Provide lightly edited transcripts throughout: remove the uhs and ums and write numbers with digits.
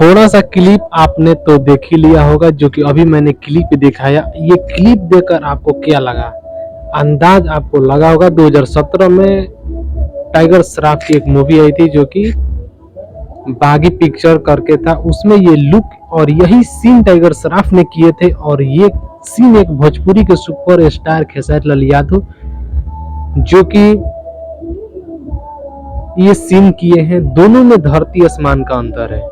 थोड़ा सा क्लिप आपने तो देख ही लिया होगा, जो कि अभी मैंने क्लिप दिखाया। ये क्लिप देखकर आपको क्या लगा? अंदाज आपको लगा होगा 2017 में टाइगर श्रॉफ की एक मूवी आई थी जो कि बागी पिक्चर करके था। उसमें ये लुक और यही सीन टाइगर श्रॉफ ने किए थे, और ये सीन एक भोजपुरी के सुपर स्टार खेसारी लाल यादव जो कि ये सीन किए हैं, दोनों में धरती आसमान का अंतर है।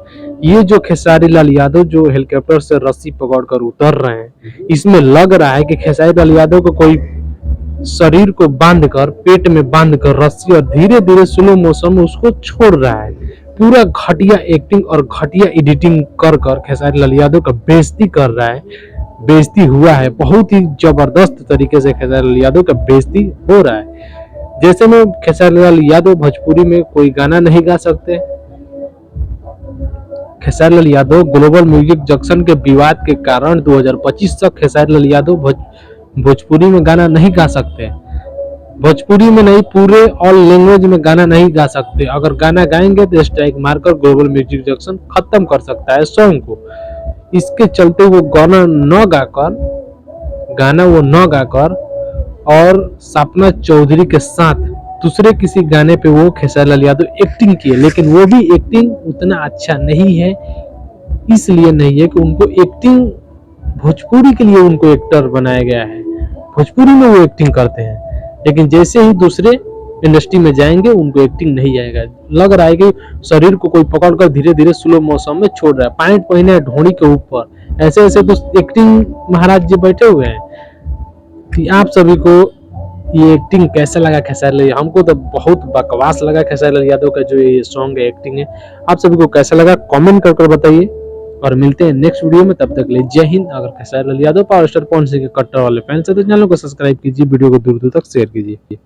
ये जो खेसारी लाल यादव जो हेलीकॉप्टर से रस्सी पकड़कर उतर रहे हैं, इसमें लग रहा है कि खेसारी लाल यादव को कोई शरीर को बांधकर, पेट में बांधकर रस्सी और धीरे धीरे स्लो मोशन में उसको छोड़ रहा है। पूरा घटिया एक्टिंग और घटिया एडिटिंग कर कर खेसारी लाल यादव का बेइज्जती कर रहा है। बेइज्जती हुआ है, बहुत ही जबरदस्त तरीके से खेसारी लाल यादव का बेइज्जती हो रहा है। जैसे में खेसारी लाल यादव भोजपुरी में कोई गाना नहीं गा सकते, Khesari Lal Yadav global music junction के विवाद के कारण 2025 तक खेसारी लाल यादव भोजपुरी में गाना नहीं गा सकते। भोजपुरी में नहीं, पूरे ऑल लैंग्वेज में गाना नहीं गा सकते। अगर गाना गाएंगे तो स्ट्राइक मारकर ग्लोबल म्यूजिक जंक्शन खत्म कर सकता है सॉन्ग को। इसके चलते वो गाना न गाकर और सपना चौधरी के साथ दूसरे किसी गाने पे वो खेसारी लाल यादव एक्टिंग किए, लेकिन वो भी एक्टिंग उतना अच्छा नहीं है। इसलिए नहीं है कि उनको एक्टिंग, भोजपुरी के लिए उनको एक्टर बनाया गया है, भोजपुरी में वो एक्टिंग करते हैं। लेकिन जैसे ही दूसरे इंडस्ट्री में जाएंगे उनको एक्टिंग नहीं आएगा। लग रहा है कि शरीर को कोई पकड़कर धीरे धीरे स्लो मोशन में छोड़ रहा है, पैंट पहने है ढोड़ी के ऊपर, ऐसे ऐसे तो एक्टिंग महाराज जी बैठे हुए हैं। कि आप सभी को ये एक्टिंग कैसा लगा खेसारी लाल? हमको तो बहुत बकवास लगा खेसारी लाल यादव का जो ये सॉन्ग है, एक्टिंग है। आप सभी को कैसा लगा कमेंट कर बताइए, और मिलते हैं नेक्स्ट वीडियो में। तब तक के लिए जय हिंद। अगर खेसारी लाल यादव पावर स्टार पवन सिंह के कट्टर वाले फैंस हैं तो चैनल को सब्सक्राइब कीजिए, वीडियो को दूर दूर तक शेयर कीजिए।